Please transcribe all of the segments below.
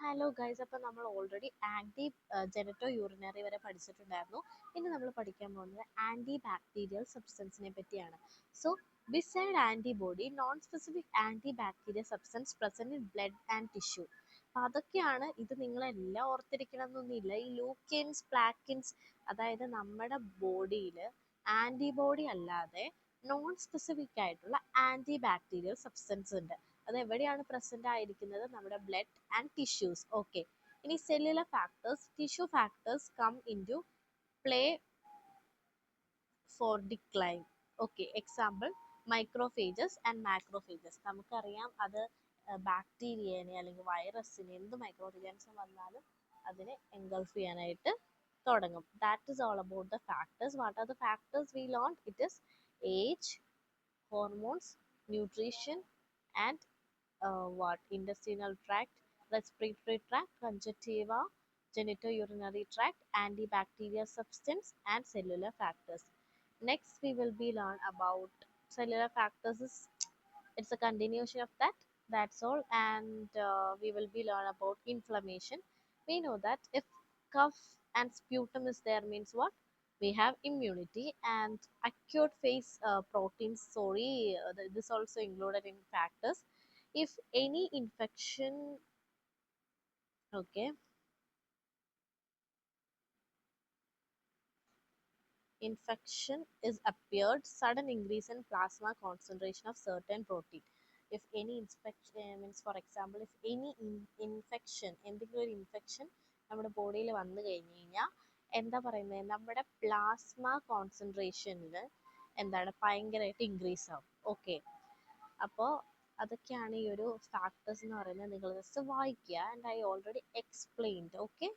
Hello guys, അപ്പോൾ നമ്മൾ already anti ജെനറ്റോ urinary വരെ പഠിച്ചിട്ടുണ്ടായിരുന്നു. ഇനി നമ്മൾ പഠിക്കാൻ പോകുന്നത് ആൻറ്റി ബാക്ടീരിയൽ സബ്സ്റ്റൻസിനെ പറ്റിയാണ്. So beside antibody non specific anti bacterial substance present in blood and tissue. അപ്പോൾ അതൊക്കെയാണ്. ഇത് നിങ്ങളെല്ലാം ഓർത്തിരിക്കണം എന്നൊന്നുമില്ല. ഈ ലൂക്കിൻസ് പ്ലാക്കിൻസ്, അതായത് നമ്മുടെ ബോഡിയിൽ ആൻറ്റിബോഡി അല്ലാതെ നോൺ സ്പെസിഫിക് ആയിട്ടുള്ള ആൻറ്റി ബാക്ടീരിയൽ സബ്സ്റ്റൻസ് ഉണ്ട്. അത് എവിടെയാണ് പ്രസന്റ് ആയിരിക്കുന്നത്? നമ്മുടെ ബ്ലഡ് ആൻഡ് ടിഷ്യൂസ്. ഓക്കെ, ഇനി cellular factors, tissue factors come in to play for decline. Okay, example microphages and macrophages. നമുക്കറിയാം അത് ബാക്ടീരിയനെ അല്ലെങ്കിൽ വൈറസിനെ എന്ത് മൈക്രോ ഓർഗാനിസം വന്നാലും അതിനെ എൻഗൾഫ് ചെയ്യാനായിട്ട് തുടങ്ങും. That is all about the factors. What are the factors we learn? It is age, hormones, nutrition and intestinal tract, respiratory tract, conjunctiva, genitourinary tract, antibacterial substance and cellular factors. Next we will be learn about cellular factors. It's a continuation of that. That's all. And we will be learn about inflammation. We know that if cough and sputum is there means what? We have immunity. And acute phase proteins, sorry, this also included in factors. If any infection, okay, infection is appeared, sudden increase in plasma concentration of certain protein. If any infection means, for example, if any infection, എന്തെങ്കിലും ഒരു infection നമ്മുടെ ബോഡിയിൽ വന്നു കഴിഞ്ഞ് കഴിഞ്ഞാൽ എന്താ പറയുന്നത്, നമ്മുടെ പ്ലാസ്മ കോൺസെൻട്രേഷനിൽ എന്താണ് ഭയങ്കരമായിട്ട് ഇൻക്രീസ് ആവും. ഓക്കെ, അപ്പോൾ അതൊക്കെയാണ് ഈ ഒരു ഫാക്ടേഴ്സ് എന്ന് പറയുന്നത്. നിങ്ങൾ ജസ്റ്റ് വായിക്കുക. And I already explained. Okay,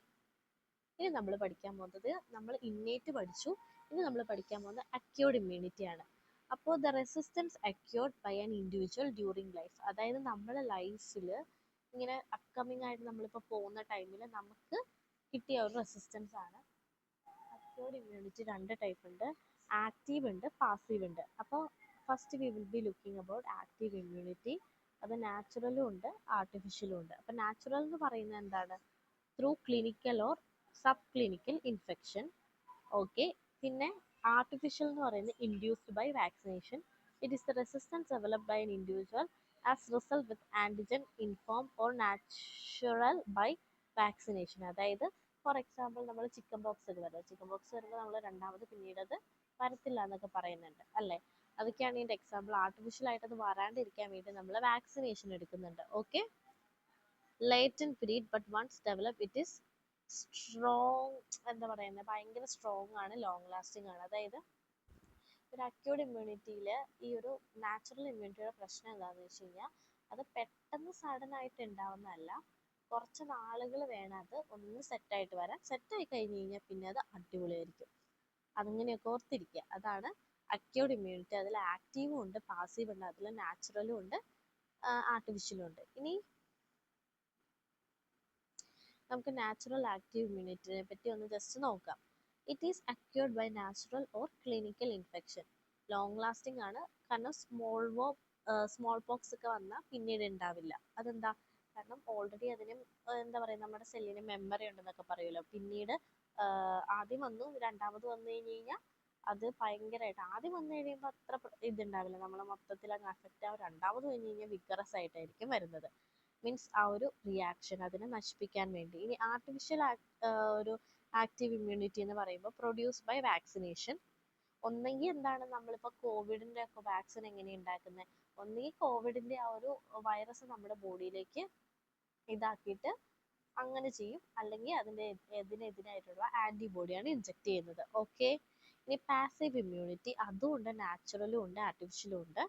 ഇനി നമ്മൾ പഠിക്കാൻ പോകുന്നത്, നമ്മൾ ഇന്നേറ്റ് പഠിച്ചു. ഇനി നമ്മൾ പഠിക്കാൻ പോകുന്നത് അക്യൂർഡ് ഇമ്മ്യൂണിറ്റി ആണ്. അപ്പോൾ the resistance acquired by an individual during life. അതായത് നമ്മുടെ ലൈഫിൽ ഇങ്ങനെ അപ്കമിങ് ആയിട്ട് നമ്മളിപ്പോൾ പോകുന്ന ടൈമിൽ നമുക്ക് കിട്ടിയ ഒരു റെസിസ്റ്റൻസ് ആണ്. അക്യൂർഡ് ഇമ്മ്യൂണിറ്റി രണ്ട് ടൈപ്പ് ഉണ്ട്, ആക്റ്റീവ് ഉണ്ട്, പാസീവ് ഉണ്ട്. അപ്പോൾ first we will be looking about active immunity. അത് നാച്ചുറലും ഉണ്ട്, ആർട്ടിഫിഷ്യലും ഉണ്ട്. അപ്പോൾ നാച്ചുറൽ എന്ന് പറയുന്നത് എന്താണ്? Through clinical or subclinical infection. Okay, പിന്നെ ആർട്ടിഫിഷ്യൽ എന്ന് പറയുന്നത് induced by vaccination. It is the resistance developed by an individual as result with antigen inform or natural by vaccination. അതായത് ഫോർ എക്സാമ്പിൾ നമ്മൾ chickenpox ഒക്കെ വരുന്നത്, chicken box വരുമ്പോൾ നമ്മൾ രണ്ടാമത് പിന്നീട് അത് വരത്തില്ല എന്നൊക്കെ പറയുന്നുണ്ട് അല്ലേ? അതൊക്കെയാണ് ഇതിൻ്റെ എക്സാമ്പിൾ. ആർട്ടിഫിഷ്യൽ ആയിട്ട് അത് വരാണ്ടിരിക്കാൻ വേണ്ടി നമ്മൾ വാക്സിനേഷൻ എടുക്കുന്നുണ്ട്. Okay, latent period but once develop it is strong. എന്താ പറയുന്നത്, ഭയങ്കര സ്ട്രോങ് ആണ്, ലോങ് ലാസ്റ്റിംഗ് ആണ്. അതായത് ഒരു അക്യൂർഡ് ഇമ്മ്യൂണിറ്റിയിൽ ഈ ഒരു നാച്ചുറൽ ഇമ്മ്യൂണിറ്റിയുടെ പ്രശ്നം എന്താണെന്ന് വെച്ച് കഴിഞ്ഞാൽ അത് പെട്ടെന്ന് സഡൻ ആയിട്ട് ഉണ്ടാവുന്നതല്ല, കുറച്ച് നാളുകൾ വേണം അത് ഒന്ന് സെറ്റായിട്ട് വരാൻ. സെറ്റായി കഴിഞ്ഞ് കഴിഞ്ഞാൽ പിന്നെ അത് അടിപൊളിയായിരിക്കും. അതങ്ങനെയൊക്കെ ഓർത്തിരിക്കുക. അതാണ് അക്യൂർഡ് ഇമ്മ്യൂണിറ്റി. അതിൽ ആക്റ്റീവും ഉണ്ട്, പാസീവ് ഉണ്ട്, അതിൽ നാച്ചുറലും ഉണ്ട്, ആർട്ടിഫിഷ്യലും ഉണ്ട്. ഇനി നമുക്ക് നാച്ചുറൽ ആക്റ്റീവ് ഇമ്മ്യൂണിറ്റിനെ പറ്റി ഒന്ന് ജസ്റ്റ് നോക്കാം. It is acquired by natural or clinical infection. Long lasting ആണ്, കാരണം സ്മോൾ പോക്സ് ഒക്കെ വന്നാൽ പിന്നീട് ഉണ്ടാവില്ല. അതെന്താ? കാരണം ഓൾറെഡി അതിന് എന്താ പറയുക, നമ്മുടെ സെല്ലിന് മെമ്മറി ഉണ്ടെന്നൊക്കെ പറയുമല്ലോ. പിന്നീട് ആദ്യം വന്നു, രണ്ടാമത് വന്നു കഴിഞ്ഞ് കഴിഞ്ഞാൽ അത് ഭയങ്കരമായിട്ട്, ആദ്യം വന്നു കഴിയുമ്പോൾ അത്ര ഇതുണ്ടാവില്ല, നമ്മളെ മൊത്തത്തിൽ അങ്ങ് അഫക്റ്റ് ആവും. രണ്ടാമത് കഴിഞ്ഞ് കഴിഞ്ഞാൽ വിഗറസ് ആയിട്ടായിരിക്കും വരുന്നത്. മീൻസ് ആ ഒരു റിയാക്ഷൻ അതിനെ നശിപ്പിക്കാൻ വേണ്ടി. ഇനി ആർട്ടിഫിഷ്യൽ ഒരു ആക്റ്റീവ് ഇമ്മ്യൂണിറ്റി എന്ന് പറയുമ്പോൾ പ്രൊഡ്യൂസ് ബൈ വാക്സിനേഷൻ. ഒന്നെങ്കിൽ എന്താണ്, നമ്മളിപ്പോൾ കോവിഡിൻ്റെ ഒക്കെ വാക്സിൻ എങ്ങനെയാണ് ഉണ്ടാക്കുന്നത്? ഒന്നെങ്കിൽ കോവിഡിൻ്റെ ആ ഒരു വൈറസ് നമ്മുടെ ബോഡിയിലേക്ക് ഇതാക്കിയിട്ട് അങ്ങനെ ചെയ്യും, അല്ലെങ്കിൽ അതിൻ്റെ ഇതിനെതിരായിട്ടുള്ള ആൻറ്റിബോഡിയാണ് ഇൻജെക്ട് ചെയ്യുന്നത്. ഓക്കെ, ഇനി പാസീവ് ഇമ്മ്യൂണിറ്റി, അതും ഉണ്ട്, നാച്ചുറലും ഉണ്ട്, ആർട്ടിഫിഷ്യലും ഉണ്ട്.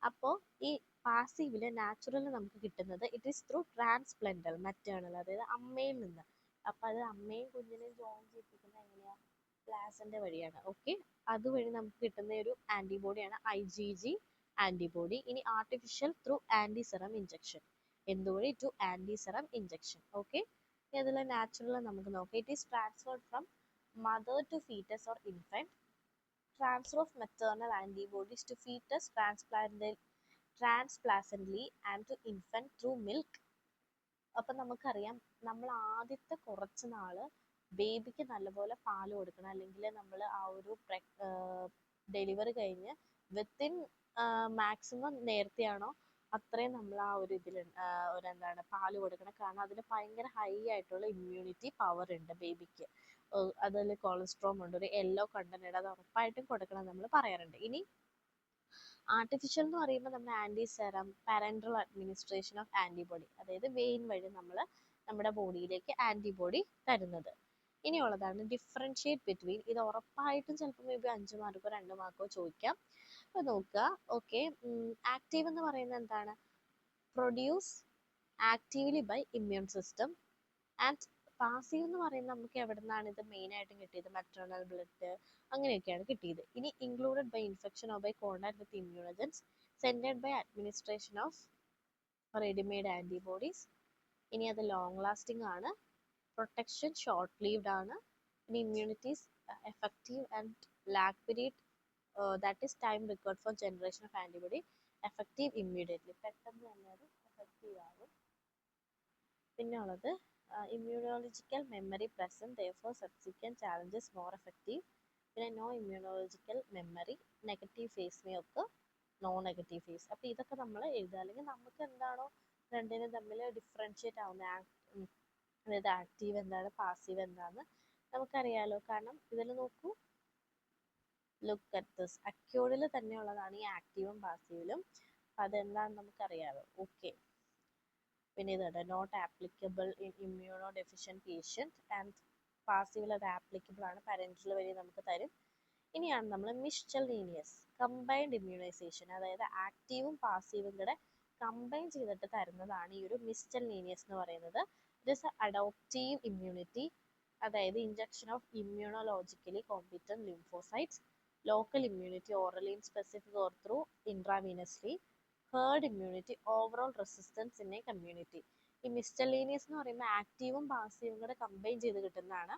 അപ്പോൾ ഈ പാസീവില് നാച്ചുറൽ നമുക്ക് കിട്ടുന്നത് ഇറ്റ് ഈസ് ത്രൂ ട്രാൻസ്പ്ലന്റൽ മെറ്റേണൽ, അതായത് അമ്മയിൽ നിന്ന്. അപ്പം അത് അമ്മയും കുഞ്ഞിനെയും ജോയിൻ ചെയ്യിപ്പിക്കുന്നത് എങ്ങനെയാണ്? പ്ലാസൻ്റെ വഴിയാണ്. ഓക്കെ, അതുവഴി നമുക്ക് കിട്ടുന്ന ഒരു ആൻറ്റിബോഡിയാണ് IgG ആൻറ്റിബോഡി. ഇനി ആർട്ടിഫിഷ്യൽ ത്രൂ ആൻറ്റിസെറം ഇഞ്ചക്ഷൻ. എന്തുവഴി? To antiserum injection. ഓക്കെ, ഇനി അതിൽ നാച്ചുറൽ നമുക്ക് നോക്കാം. It is transferred from mother to foetus or infant. Transfer of maternal antibodies to fetus transplacentally and to infant through milk അപ്പം നമുക്കറിയാം, നമ്മൾ ആദ്യത്തെ കുറച്ച് നാള് ബേബിക്ക് നല്ലപോലെ പാല് കൊടുക്കണം, അല്ലെങ്കിൽ നമ്മൾ ആ ഒരു ഡെലിവറി കഴിഞ്ഞ് വിത്തിൻ മാക്സിമം നേരത്തെയാണോ അത്രയും നമ്മൾ ആ ഒരു ഇതിൽ ഒരു എന്താണ് പാല് കൊടുക്കണം. കാരണം അതിന് ഭയങ്കര ഹൈ ആയിട്ടുള്ള ഇമ്മ്യൂണിറ്റി പവർ ഉണ്ട് ബേബിക്ക്. അതിൽ കൊളസ്ട്രോൾ ഉണ്ട്, ഒരു യെല്ലോ കണ്ടന്റ് ഉണ്ട്, അത് ഉറപ്പായിട്ടും കൊടുക്കണം നമ്മൾ പറയാറുണ്ട്. ഇനി ആർട്ടിഫിഷ്യൽ എന്ന് പറയുമ്പോൾ നമ്മൾ anti serum, parenteral administration of antibody, അതായത് വെയിൻ വഴി നമ്മൾ നമ്മുടെ ബോഡിയിലേക്ക് ആൻറ്റിബോഡി തരുന്നത്. ഇനിയുള്ളതാണ് ഡിഫറൻഷിയേറ്റ് ബിറ്റ്വീൻ. ഇത് ഉറപ്പായിട്ടും ചിലപ്പോൾ മേ ബി 5 മാർക്കോ 2 മാർക്കോ ചോദിക്കാം. അപ്പോൾ നോക്കുക. ഓക്കെ, ആക്റ്റീവ് എന്ന് പറയുന്നത് എന്താണ്? Produce actively by immune system. And passive എന്ന് പറയുന്നത് നമുക്ക് എവിടെ നിന്നാണ് ഇത് മെയിനായിട്ടും കിട്ടിയത്? മെറ്റേണൽ ബ്ലഡ്, അങ്ങനെയൊക്കെയാണ് കിട്ടിയത്. ഇനി included by infection or by contact with immunogens, sended by administration of readymade antibodies. ഇനി അത് ലോങ് ലാസ്റ്റിംഗ് ആണ്. പ്രൊട്ടക്ഷൻ ഷോർട്ട് ലീവ്ഡ് ആണ്. ഇനി immunities effective and lag period, that is time required for generation of antibody, effective immediately, പെട്ടെന്ന് തന്നെ അത് effective ആകും. പിന്നെ ഉള്ളത് immunological memory present, therefore subsequent challenges more effective. പിന്നെ no immunological memory, negative phase may ഒക്കെ, നോ നെഗറ്റീവ് ഫേസ്. അപ്പോൾ ഇതൊക്കെ നമ്മൾ എഴുതുക. അല്ലെങ്കിൽ നമുക്ക് എന്താണോ രണ്ടിനും തമ്മിൽ ഡിഫറൻഷിയേറ്റ് ആവുന്ന, അതായത് ആക്റ്റീവ് എന്താണ് പാസീവ് എന്താണെന്ന് നമുക്കറിയാലോ. കാരണം ഇതിൽ നോക്കൂ, ലുക്ക് അറ്റ് ദിസ്, അക്യൂർഡിൽ തന്നെയുള്ളതാണ് ഈ ആക്റ്റീവും പാസീവിലും. അതെന്താണെന്ന് നമുക്കറിയാലോ. ഓക്കെ, പിന്നെ ഇതാണ് not applicable in immuno deficient patient, and പാസീവിൽ അത് ആപ്ലിക്കബിൾ ആണ്, പാരൻറ്റൽ വഴി നമുക്ക് തരും. ഇനിയാണ് നമ്മൾ മിസ്ചെൽനേനിയസ് കമ്പൈൻഡ് ഇമ്മ്യൂണൈസേഷൻ, അതായത് ആക്റ്റീവും പാസീവും കൂടെ കമ്പൈൻ ചെയ്തിട്ട് തരുന്നതാണ് ഈ ഒരു മിസ്ചെൽനേനിയസ് എന്ന് പറയുന്നത്. ഇറ്റ് ഈസ് അഡോപ്റ്റീവ് ഇമ്മ്യൂണിറ്റി, അതായത് injection of immunologically competent lymphocytes, local immunity orally in specific or through intravenously, herd immunity, overall resistance in a community. ഈ മിസ്ചെല്ലേനിയസ് എന്ന് പറയുമ്പോൾ ആക്റ്റീവും പാസീവും കൂടെ കമ്പൈൻ ചെയ്ത് കിട്ടുന്നതാണ്.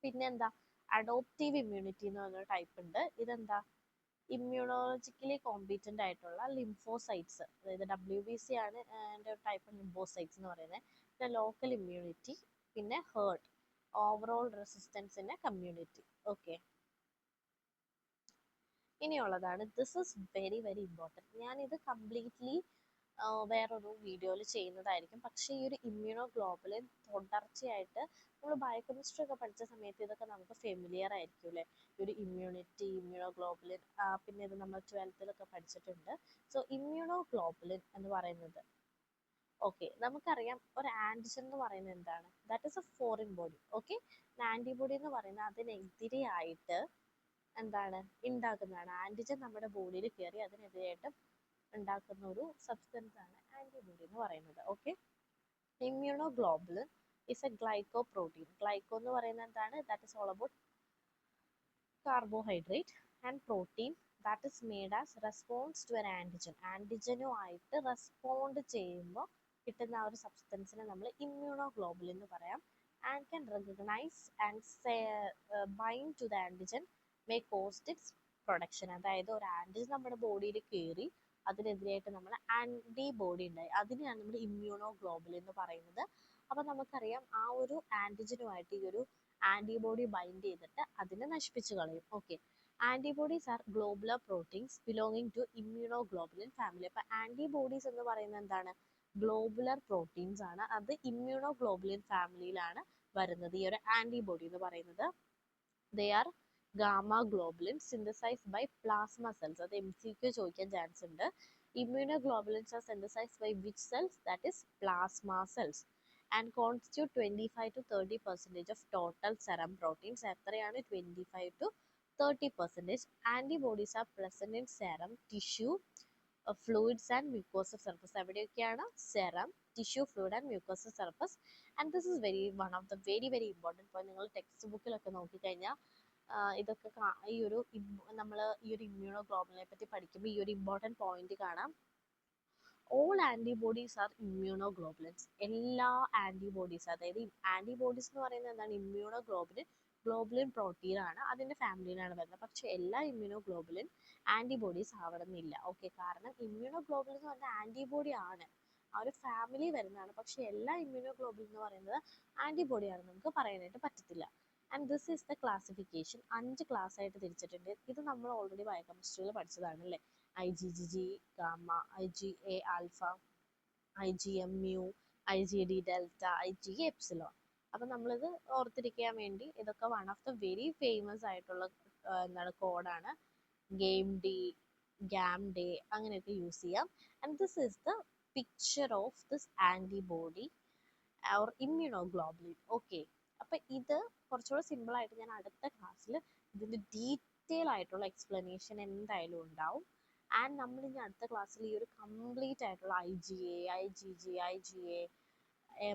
പിന്നെന്താ, അഡോപ്റ്റീവ് ഇമ്മ്യൂണിറ്റി എന്ന് പറഞ്ഞൊരു ടൈപ്പ് ഉണ്ട്. ഇതെന്താ, ഇമ്മ്യൂണോളജിക്കലി കോമ്പീറ്റൻ്റ് ആയിട്ടുള്ള ലിംഫോസൈറ്റ്സ്, അതായത് WBC ആണ് എൻ്റെ ടൈപ്പ് ലിംഫോസൈറ്റ്സ് എന്ന് പറയുന്നത്. പിന്നെ ലോക്കൽ ഇമ്മ്യൂണിറ്റി, പിന്നെ herd, overall resistance in a community. Okay, ഇനിയുള്ളതാണ്, this is very very important. ഞാനിത് കംപ്ലീറ്റ്ലി വേറൊരു വീഡിയോയിൽ ചെയ്യുന്നതായിരിക്കും. പക്ഷേ ഈ ഒരു ഇമ്മ്യൂണോ ഗ്ലോബുലിൻ തുടർച്ചയായിട്ട് നമ്മൾ ബയോകെമിസ്ട്രി ഒക്കെ പഠിച്ച സമയത്ത് ഇതൊക്കെ നമുക്ക് ഫെമിലിയർ ആയിരിക്കും അല്ലേ, ഒരു ഇമ്മ്യൂണിറ്റി, ഇമ്മ്യൂണോ ഗ്ലോബുലിൻ. പിന്നെ ഇത് നമ്മൾ 12th പഠിച്ചിട്ടുണ്ട്. സോ ഇമ്മ്യൂണോ ഗ്ലോബുലിൻ എന്ന് പറയുന്നത്, ഓക്കെ, നമുക്കറിയാം ഒരു ആൻറ്റിജൻ എന്ന് പറയുന്നത് എന്താണ്? That is A foreign body. Okay, antibody എന്ന് പറയുന്നത് അതിനെതിരെയായിട്ട് എന്താണ് ഉണ്ടാക്കുന്നതാണ്. ആൻറ്റിജൻ നമ്മുടെ ബോഡിയിൽ കയറി അതിനെതിരായിട്ട് ഉണ്ടാക്കുന്ന ഒരു സബ്സ്റ്റൻസ് ആണ് ആൻറ്റിബോഡി എന്ന് പറയുന്നത്. Okay, immunoglobulin is a glyco protein. Glyco എന്ന് പറയുന്നത് എന്താണ്? That is all about carbohydrate and protein that is made as response to an antigen. ആൻറ്റിജനുമായിട്ട് റെസ്പോണ്ട് ചെയ്യുമ്പോൾ കിട്ടുന്ന ആ ഒരു സബ്സ്റ്റൻസിനെ നമ്മൾ ഇമ്മ്യൂണോഗ്ലോബുലിൻ എന്ന് പറയാം. And can recognise and bind to the antigen may caused its production. അതായത് ഒരു ആൻറ്റിജൻ നമ്മുടെ ബോഡിയിൽ കയറി അതിനെതിരായിട്ട് നമ്മൾ ആൻറ്റിബോഡി ഉണ്ടായി, അതിനെയാണ് നമ്മൾ ഇമ്മ്യൂണോഗ്ലോബുലിൻ എന്ന് പറയുന്നത്. അപ്പം നമുക്കറിയാം ആ ഒരു ആൻറ്റിജനുമായിട്ട് ഈ ഒരു ആൻറ്റിബോഡി ബൈൻഡ് ചെയ്തിട്ട് അതിനെ നശിപ്പിച്ച് കളയും. Okay, antibodies are globular proteins belonging to immunoglobulin family. അപ്പം ആൻറ്റിബോഡീസ് എന്ന് പറയുന്നത് എന്താണ്? ഗ്ലോബുലർ പ്രോട്ടീൻസ് ആണ്. അത് ഇമ്മ്യൂണോഗ്ലോബുലിൻ ഫാമിലിയിലാണ് വരുന്നത് ഈ ഒരു ആൻറ്റിബോഡി എന്ന് പറയുന്നത്. They are gamma globulin synthesised by plasma cells. അത് MCQ ചോദിക്കാൻ ചാൻസ് ഉണ്ട്. Immunoglobulins are synthesised by which cells? That is plasma cells and constitute 25 to 30% of total serum proteins. എത്രയാണ്? 25 to 30%. Antibodies are present in serum, tissue, fluids and mucosal surface. എവിടെയൊക്കെയാണ്? Serum, tissue, fluid and mucosal surface. And this is one of the very important point. നിങ്ങൾ text ബുക്കിലൊക്കെ നോക്കിക്കഴിഞ്ഞാൽ ഇതൊക്കെ ഈ ഒരു നമ്മൾ ഈ ഒരു ഇമ്മ്യൂണോഗ്ലോബുലിനെ പറ്റി പഠിക്കുമ്പോൾ ഈ ഒരു ഇമ്പോർട്ടൻറ്റ് പോയിന്റ് കാണാം. All antibodies R immunoglobulins. എല്ലാ ആൻറ്റിബോഡീസ്, അതായത് ആൻറ്റിബോഡീസ് എന്ന് പറയുന്നത് എന്താണ്? ഇമ്മ്യൂണോഗ്ലോബുലിൻ, ഗ്ലോബുലിൻ പ്രോട്ടീൻ ആണ്, അതിൻ്റെ ഫാമിലിയിലാണ് വരുന്നത്. പക്ഷേ എല്ലാ ഇമ്മ്യൂണോഗ്ലോബുലിൻ ആൻറ്റിബോഡീസ് ആവണമെന്നില്ല. ഓക്കെ, കാരണം ഇമ്മ്യൂണോഗ്ലോബുലിൻ എന്ന് പറഞ്ഞാൽ ആൻറ്റിബോഡി ആണ്, ആ ഒരു ഫാമിലി വരുന്നതാണ്. പക്ഷെ എല്ലാ ഇമ്മ്യൂണോഗ്ലോബുലിൻ എന്ന് പറയുന്നത് ആൻറ്റിബോഡിയാണെന്ന് നമുക്ക് പറയാനായിട്ട് പറ്റത്തില്ല. And this is the classification. 5 class ആയിട്ട് തിരിച്ചിട്ടുണ്ട്. ഇത് നമ്മൾ ഓൾറെഡി ബയോകെമിസ്ട്രിയിൽ പഠിച്ചതാണ് അല്ലേ. IgG, gamma, IgA alpha, IgM mu, IgD delta, IgE epsilon. അപ്പം നമ്മളിത് ഓർത്തിരിക്കാൻ വേണ്ടി ഇതൊക്കെ one of the very famous ആയിട്ടുള്ള കോഡാണ്. ഗെയിം ഡേ, ഗാം ഡേ അങ്ങനെയൊക്കെ യൂസ് ചെയ്യാം. And this is the picture of this antibody or immunoglobulin. Okay, അപ്പം ഇത് കുറച്ചുകൂടെ സിമ്പിളായിട്ട് ഞാൻ അടുത്ത ക്ലാസ്സിൽ ഇതിൻ്റെ ഡീറ്റെയിൽ ആയിട്ടുള്ള എക്സ്പ്ലനേഷൻ എന്തായാലും ഉണ്ടാവും. ആൻഡ് നമ്മൾ ഇനി അടുത്ത ക്ലാസ്സിൽ ഈ ഒരു കംപ്ലീറ്റ് ആയിട്ടുള്ള IgA, IgG, IgA,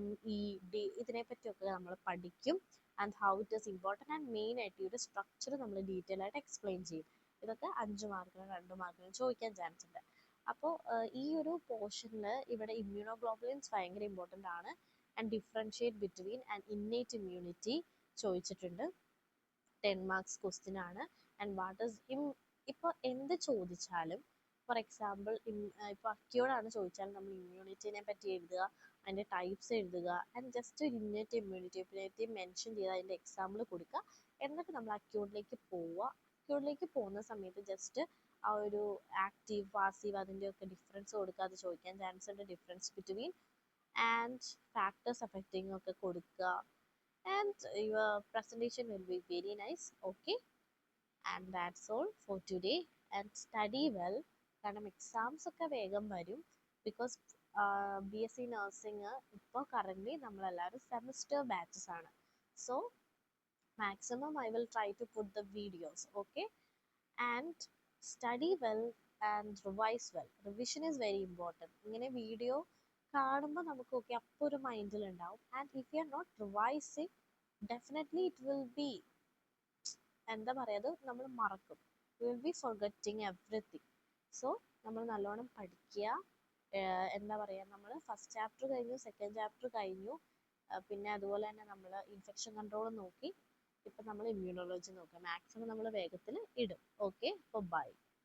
MED ഇതിനെ പറ്റിയൊക്കെ നമ്മൾ പഠിക്കും. And how it is important. And main ആയിട്ട് ഈ ഒരു സ്ട്രക്ചർ നമ്മൾ ഡീറ്റെയിൽ ആയിട്ട് എക്സ്പ്ലെയിൻ ചെയ്യും. ഇതൊക്കെ 5 മാർക്കിനും 2 മാർക്കിനും ചോദിക്കാൻ ചാൻസ് ഉണ്ട്. അപ്പോൾ ഈ ഒരു പോർഷനിൽ ഇവിടെ ഇമ്മ്യൂണോഗ്ലോബുലിൻസ് ഭയങ്കര ഇമ്പോർട്ടൻ്റ് ആണ്. And differentiate between and innate immunity ചോദിച്ചിട്ടുണ്ട്. 10 മാർക്സ് ക്വസ്റ്റ്യൻ ആണ്. ആൻഡ് വാട്ട് ഈസ് ഇപ്പോൾ എന്ത് ചോദിച്ചാലും, ഫോർ എക്സാമ്പിൾ ഇപ്പോൾ അക്യൂർഡ് ചോദിച്ചാൽ നമ്മൾ ഇമ്മ്യൂണിറ്റിനെ പറ്റി എഴുതുക, അതിൻ്റെ ടൈപ്സ് എഴുതുക, ആൻഡ് ജസ്റ്റ് ഒരു ഇന്നേറ്റ് ഇമ്മ്യൂണിറ്റി മെൻഷൻ ചെയ്ത് അതിൻ്റെ എക്സാമ്പിൾ കൊടുക്കുക. എന്നിട്ട് നമ്മൾ അക്യൂർഡിലേക്ക് പോവുക. അക്യൂർഡിലേക്ക് പോകുന്ന സമയത്ത് ജസ്റ്റ് ആ ഒരു ആക്റ്റീവ് പാസീവ് അതിൻ്റെയൊക്കെ ഡിഫറൻസ് കൊടുക്കുക. അത് ചോദിക്കാൻ ചാൻസ് ഉണ്ട്. Difference between and factors affecting ഒക്കെ കൊടുക്കുക. And your presentation will be very nice. Okay, and that's all for today. And study well, കാരണം എക്സാംസ് ഒക്കെ വേഗം വരും. ബിക്കോസ് BSc നഴ്സിംഗ് ഇപ്പോൾ കറൻ്റ്ലി നമ്മളെല്ലാവരും സെമസ്റ്റർ ബാച്ചസ് ആണ്. So maximum I will try to put the videos. Okay, and study well and revise well. Revision is very important. ഇങ്ങനെ video കാണുമ്പോൾ നമുക്ക് ഓക്കെ അപ്പോൾ ഒരു മൈൻഡിൽ ഉണ്ടാവും. And if you are not revising, definitely it will be എന്താ പറയുക, അത് നമ്മൾ മറക്കും. You will be forgetting everything. So നമ്മൾ നല്ലോണം പഠിക്കുക. എന്താ പറയുക, നമ്മൾ ഫസ്റ്റ് ചാപ്റ്റർ കഴിഞ്ഞു, സെക്കൻഡ് ചാപ്റ്റർ കഴിഞ്ഞു, പിന്നെ അതുപോലെ തന്നെ നമ്മൾ ഇൻഫെക്ഷൻ കൺട്രോൾ നോക്കി. ഇപ്പം നമ്മൾ ഇമ്മ്യൂണോളജി നോക്കാം. മാക്സിമം നമ്മൾ വേഗത്തിൽ ഇടും. ഓക്കെ, അപ്പോൾ ബൈ.